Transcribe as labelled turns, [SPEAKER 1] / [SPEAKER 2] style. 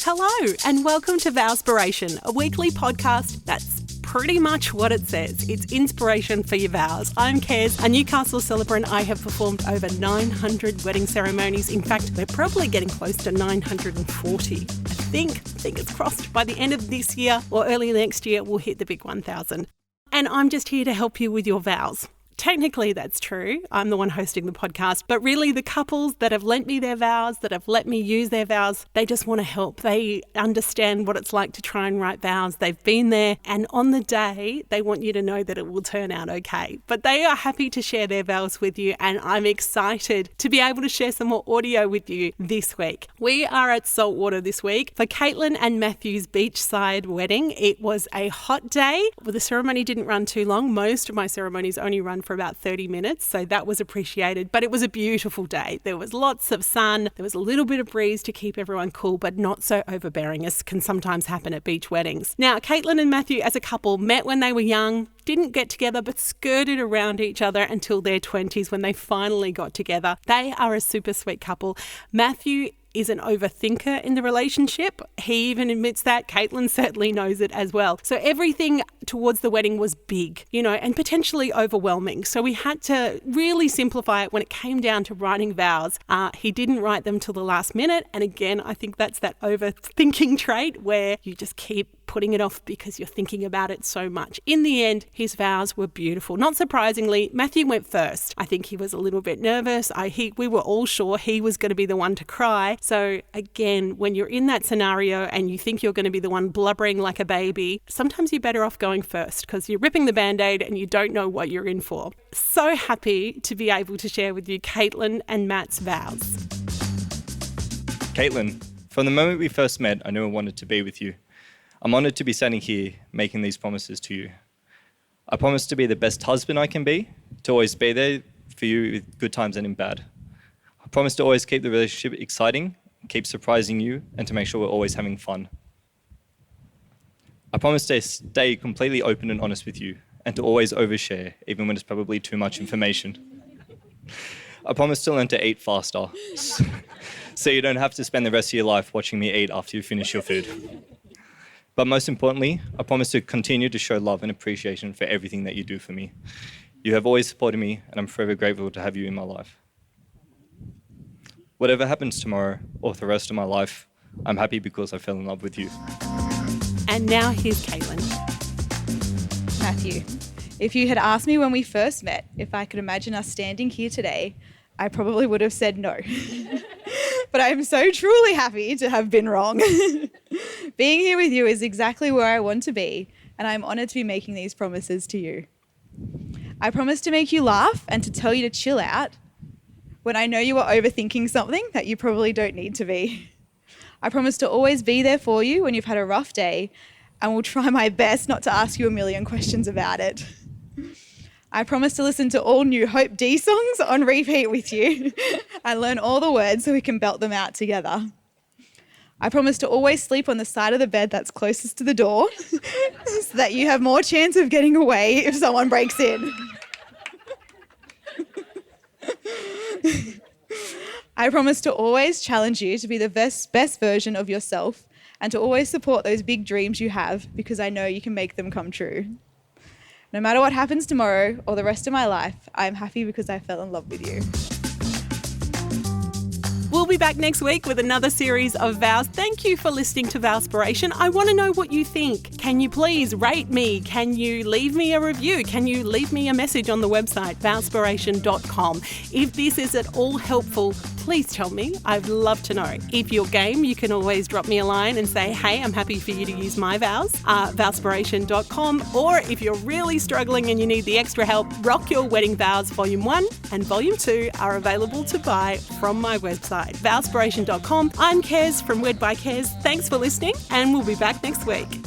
[SPEAKER 1] Hello and welcome to Vowspiration, a weekly podcast that's pretty much what it says. It's inspiration for your vows. I'm Kez, a Newcastle celebrant. I have performed over 900 wedding ceremonies. In fact, we're probably getting close to 940. I think, fingers crossed, by the end of this year or early next year, we'll hit the big 1,000. And I'm just here to help you with your vows. Technically, that's true. I'm the one hosting the podcast. But really, the couples that have lent me their vows, that have let me use their vows, they just want to help. They understand what it's like to try and write vows. They've been there. And on the day, they want you to know that it will turn out okay. But they are happy to share their vows with you. And I'm excited to be able to share some more audio with you this week. We are at Saltwater this week for Caitlin and Mathew's beachside wedding. It was a hot day. Well, the ceremony didn't run too long. Most of my ceremonies only run for about 30 minutes, so that was appreciated. But it was a beautiful day. There was lots of sun. There was a little bit of breeze to keep everyone cool, but not so overbearing as can sometimes happen at beach weddings. Now, Caitlin and Mathew as a couple met when they were young, didn't get together, but skirted around each other until their 20s when they finally got together. They are a super sweet couple. Mathew is an overthinker in the relationship. He even admits that. Caitlin certainly knows it as well. So everything towards the wedding was big, and potentially overwhelming. So we had to really simplify it when it came down to writing vows. He didn't write them till the last minute. And again, I think that's that overthinking trait where you just keep putting it off because you're thinking about it so much. In the end, his vows were beautiful. Not surprisingly, Mathew went first. I think he was a little bit nervous. We were all sure he was going to be the one to cry. So again, when you're in that scenario and you think you're going to be the one blubbering like a baby, sometimes you're better off going first because you're ripping the Band-Aid and you don't know what you're in for. So happy to be able to share with you Caitlin and Matt's vows.
[SPEAKER 2] Caitlin, from the moment we first met, I knew I wanted to be with you. I'm honoured to be standing here making these promises to you. I promise to be the best husband I can be, to always be there for you with good times and in bad. I promise to always keep the relationship exciting, keep surprising you, and to make sure we're always having fun. I promise to stay completely open and honest with you, and to always overshare, even when it's probably too much information. I promise to learn to eat faster, so you don't have to spend the rest of your life watching me eat after you finish your food. But most importantly, I promise to continue to show love and appreciation for everything that you do for me. You have always supported me, and I'm forever grateful to have you in my life. Whatever happens tomorrow or for the rest of my life, I'm happy because I fell in love with you.
[SPEAKER 1] And now here's Caitlin.
[SPEAKER 3] Mathew, if you had asked me when we first met if I could imagine us standing here today, I probably would have said no. But I'm so truly happy to have been wrong. Being here with you is exactly where I want to be, and I'm honoured to be making these promises to you. I promise to make you laugh and to tell you to chill out when I know you are overthinking something that you probably don't need to be. I promise to always be there for you when you've had a rough day, and will try my best not to ask you a million questions about it. I promise to listen to all New Hope D songs on repeat with you and learn all the words so we can belt them out together. I promise to always sleep on the side of the bed that's closest to the door so that you have more chance of getting away if someone breaks in. I promise to always challenge you to be the best version of yourself and to always support those big dreams you have because I know you can make them come true. No matter what happens tomorrow or the rest of my life, I'm happy because I fell in love with you.
[SPEAKER 1] We'll be back next week with another series of vows. Thank you for listening to Vowspiration. I want to know what you think. Can you please rate me? Can you leave me a review? Can you leave me a message on the website, vowspiration.com? If this is at all helpful, please tell me. I'd love to know. If you're game, you can always drop me a line and say, hey, I'm happy for you to use my vows, vowspiration.com. Or if you're really struggling and you need the extra help, Rock Your Wedding Vows Volume 1 and Volume 2 are available to buy from my website, vowspiration.com. I'm Kez from Wed By Kez. Thanks for listening, and we'll be back next week.